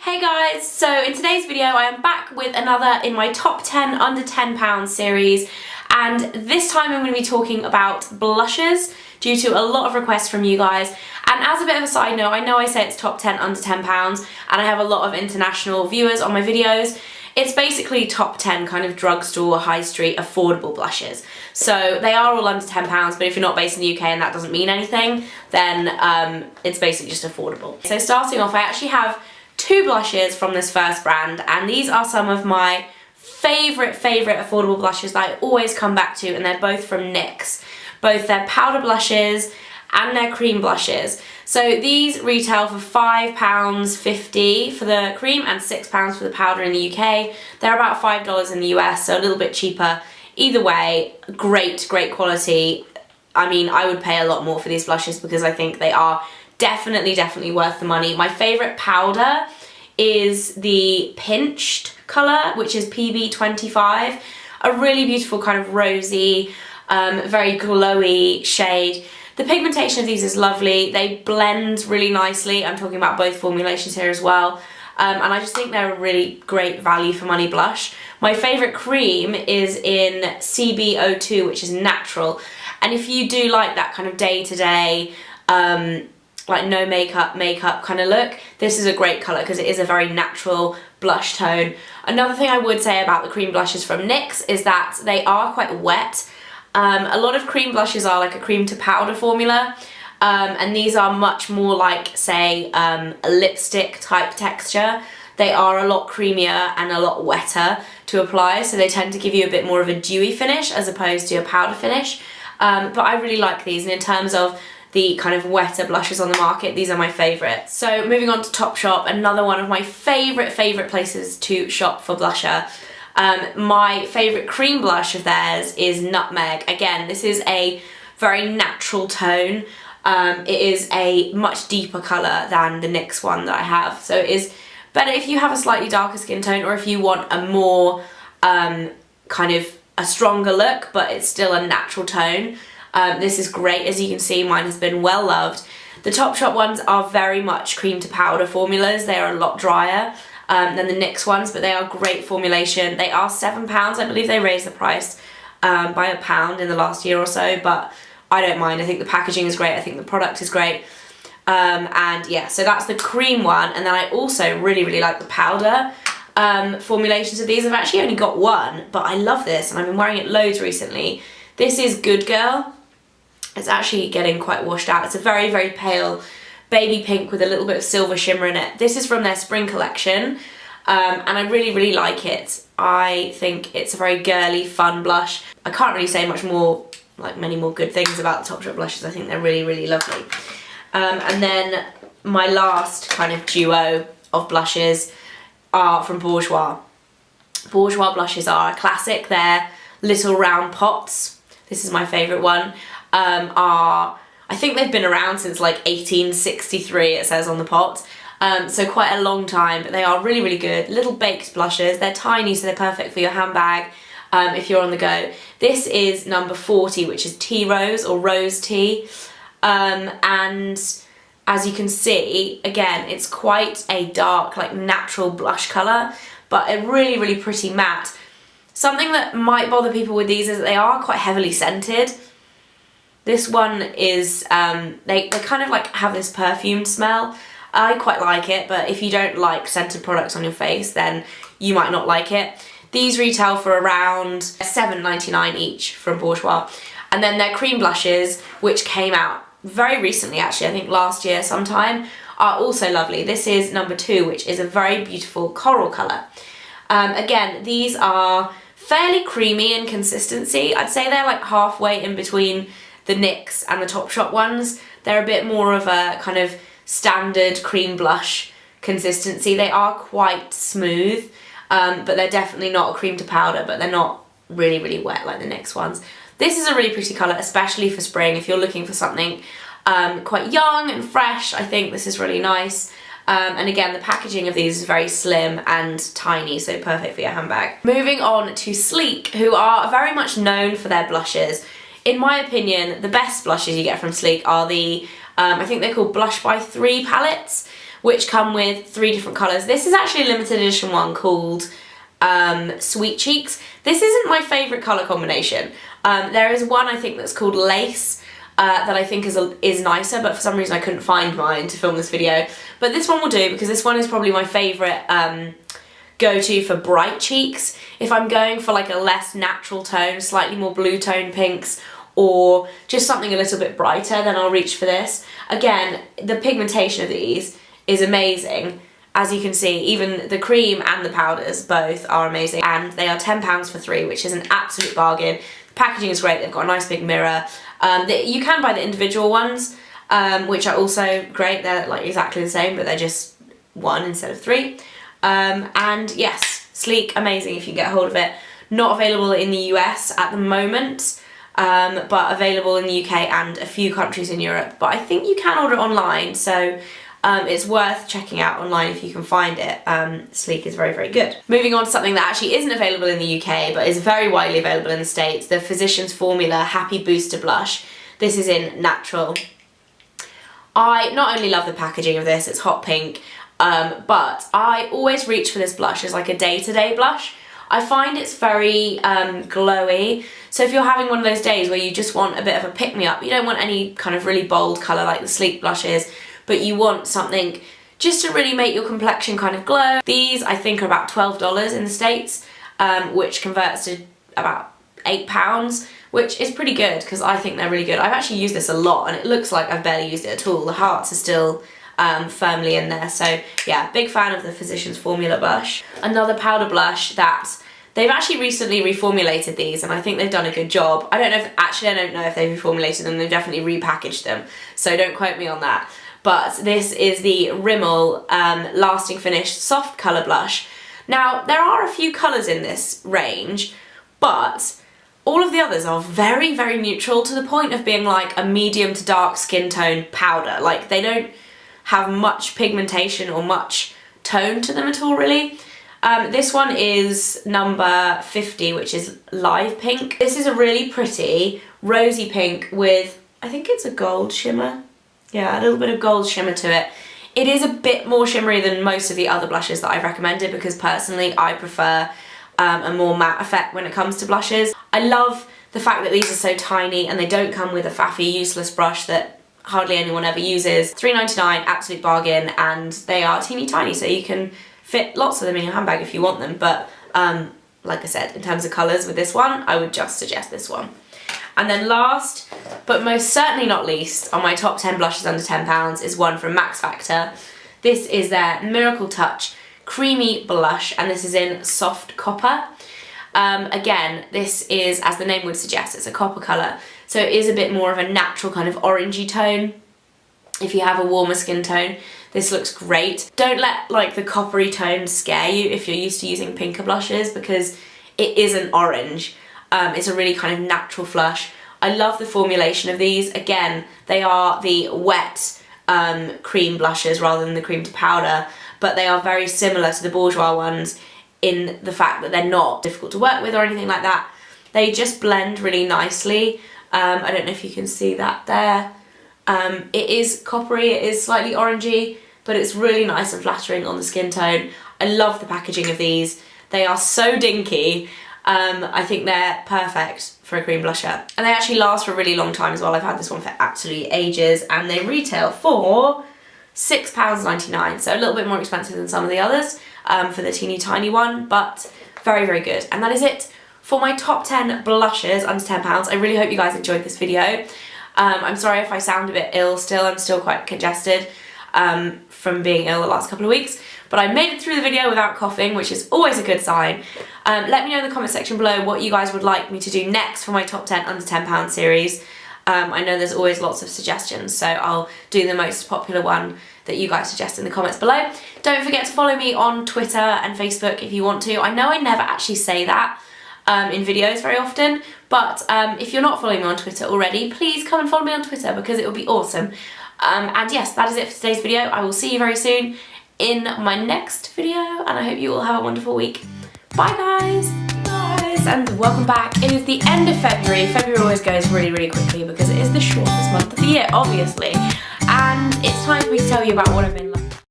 Hey guys, so in today's video I am back with another in my top 10 under £10 series, and this time I'm going to be talking about blushes due to a lot of requests from you guys. And as a bit of a side note, I know I say it's top 10 under £10 and I have a lot of international viewers on my videos. It's basically top 10 kind of drugstore, high street, affordable blushes. So they are all under £10, but if you're not based in the UK and that doesn't mean anything, then it's basically just affordable. So starting off, I actually have two blushes from this first brand, and these are some of my favourite affordable blushes that I always come back to, and they're both from NYX. Both their powder blushes and their cream blushes. So these retail for £5.50 for the cream and £6 for the powder in the UK. They're about $5 in the US, so a little bit cheaper. Either way, great quality. I mean, I would pay a lot more for these blushes because I think they are definitely worth the money. My favourite powder is the Pinched colour, which is PB25. A really beautiful kind of rosy, very glowy shade. The pigmentation of these is lovely. They blend really nicely. I'm talking about both formulations here as well. And I just think they're a really great value for money blush. My favourite cream is in CB02, which is natural. And if you do like that kind of day-to-day, like no makeup kind of look, this is a great colour because it is a very natural blush tone. Another thing I would say about the cream blushes from NYX is that they are quite wet. A lot of cream blushes are like a cream to powder formula, and these are much more like, say, a lipstick type texture. They are a lot creamier and a lot wetter to apply, so they tend to give you a bit more of a dewy finish as opposed to a powder finish. But I really like these, and in terms of the kind of wetter blushes on the market, these are my favourite. So moving on to Topshop, another one of my favourite places to shop for blusher. My favourite cream blush of theirs is Nutmeg. Again, this is a very natural tone. It is a much deeper colour than the NYX one that I have, so it is better if you have a slightly darker skin tone, or if you want a more kind of a stronger look, but it's still a natural tone. This is great. As you can see, mine has been well loved. The Topshop ones are very much cream to powder formulas. They are a lot drier than the NYX ones, but they are great formulation. They are £7. I believe they raised the price by £1 in the last year or so, but I don't mind. I think the packaging is great. I think the product is great. And yeah, so that's the cream one. And then I also really like the powder formulations of these. I've actually only got one, but I love this and I've been wearing it loads recently. This is Good Girl. It's actually getting quite washed out. It's a very pale baby pink with a little bit of silver shimmer in it. This is from their spring collection, and I really like it. I think it's a very girly, fun blush. I can't really say much more, like many more good things about the Topshop blushes. I think they're really lovely. And then my last kind of duo of blushes are from Bourjois. Bourjois blushes are a classic. They're little round pots. This is my favourite one. I think they've been around since like 1863, it says on the pot. So quite a long time, but they are really good. Little baked blushes. They're tiny, so they're perfect for your handbag if you're on the go. This is number 40, which is Tea Rose or Rose Tea. And as you can see, again, it's quite a dark, like natural blush colour, but a really pretty matte. Something that might bother people with these is that they are quite heavily scented. This one is, they kind of like have this perfumed smell. I quite like it, but if you don't like scented products on your face, then you might not like it. These retail for around $7.99 each from Bourjois. And then their cream blushes, which came out very recently actually, I think last year sometime, are also lovely. This is number 2, which is a very beautiful coral colour. Again, these are fairly creamy in consistency. I'd say they're like halfway in between the NYX and the Topshop ones. They're a bit more of a kind of standard cream blush consistency. They are quite smooth, but they're definitely not a cream to powder, but they're not really wet like the NYX ones. This is a really pretty colour, especially for spring. If you're looking for something quite young and fresh, I think this is really nice. And again, the packaging of these is very slim and tiny, so perfect for your handbag. Moving on to Sleek, who are very much known for their blushes. In my opinion, the best blushes you get from Sleek are the, I think they're called Blush by 3 palettes, which come with 3 different colours. This is actually a limited edition one called Sweet Cheeks. This isn't my favourite colour combination. There is one I think that's called Lace that I think is nicer, but for some reason I couldn't find mine to film this video. But this one will do, because this one is probably my favourite go-to for bright cheeks. If I'm going for like a less natural tone, slightly more blue tone pinks, or just something a little bit brighter, then I'll reach for this. Again, the pigmentation of these is amazing. As you can see, even the cream and the powders both are amazing, and they are £10 for 3, which is an absolute bargain. The packaging is great, they've got a nice big mirror. You can buy the individual ones, which are also great. They're like exactly the same, but they're just 1 instead of 3. And yes, sleek, amazing if you get hold of it. Not available in the US at the moment, but available in the UK and a few countries in Europe. But I think you can order it online, so it's worth checking out online if you can find it. Sleek is very, very good. Moving on to something that actually isn't available in the UK, but is very widely available in the States, the Physicians Formula Happy Booster Blush. This is in Natural. I not only love the packaging of this, it's hot pink, but I always reach for this blush as like a day-to-day blush. I find it's very glowy, so if you're having one of those days where you just want a bit of a pick-me-up, you don't want any kind of really bold colour like the Sleek blushes, but you want something just to really make your complexion kind of glow. These I think are about $12 in the States, which converts to about £8, which is pretty good because I think they're really good. I've actually used this a lot and it looks like I've barely used it at all. The hearts are still firmly in there, so yeah, big fan of the Physicians Formula blush. Another powder blush that they've actually recently reformulated these, and I think they've done a good job. I don't know if they've reformulated them, they've definitely repackaged them, so don't quote me on that. But this is the Rimmel Lasting Finish Soft Colour Blush. Now, there are a few colours in this range, but all of the others are very, very neutral, to the point of being like a medium to dark skin tone powder. Like, they don't have much pigmentation or much tone to them at all, really. This one is number 50, which is Live Pink. This is a really pretty rosy pink with, I think it's a gold shimmer. Yeah, a little bit of gold shimmer to it. It is a bit more shimmery than most of the other blushes that I've recommended, because personally I prefer a more matte effect when it comes to blushes. I love the fact that these are so tiny and they don't come with a faffy, useless brush that hardly anyone ever uses. $3.99, absolute bargain, and they are teeny tiny, so you can fit lots of them in your handbag if you want them. But like I said, in terms of colours with this one, I would just suggest this one. And then last, but most certainly not least, on my top 10 blushes under £10 is one from Max Factor. This is their Miracle Touch Creamy Blush, and this is in Soft Copper. Again, this is, as the name would suggest, it's a copper colour, so it is a bit more of a natural kind of orangey tone. If you have a warmer skin tone, this looks great. Don't let like the coppery tone scare you if you're used to using pinker blushes, because it isn't orange. It's a really kind of natural flush. I love the formulation of these. Again, they are the wet cream blushes rather than the cream to powder, but they are very similar to the Bourjois ones in the fact that they're not difficult to work with or anything like that. They just blend really nicely. I don't know if you can see that there. It is coppery, it is slightly orangey, but it's really nice and flattering on the skin tone. I love the packaging of these. They are so dinky. I think they're perfect for a cream blusher. And they actually last for a really long time as well. I've had this one for absolutely ages, and they retail for £6.99, so a little bit more expensive than some of the others for the teeny tiny one, but very, very good. And that is it for my top 10 blushes under £10. I really hope you guys enjoyed this video. I'm sorry if I sound a bit ill still. I'm still quite congested from being ill the last couple of weeks, but I made it through the video without coughing, which is always a good sign. Let me know in the comment section below what you guys would like me to do next for my top 10 under £10 series. I know there's always lots of suggestions, so I'll do the most popular one that you guys suggest in the comments below. Don't forget to follow me on Twitter and Facebook if you want to. I know I never actually say that in videos very often, but if you're not following me on Twitter already, please come and follow me on Twitter, because it would be awesome. And yes, that is it for today's video. I will see you very soon in my next video, and I hope you all have a wonderful week. Bye guys! And welcome back. It is the end of February. February always goes really, really quickly because it is the shortest month of the year, obviously. And it's time for me to tell you about what I've been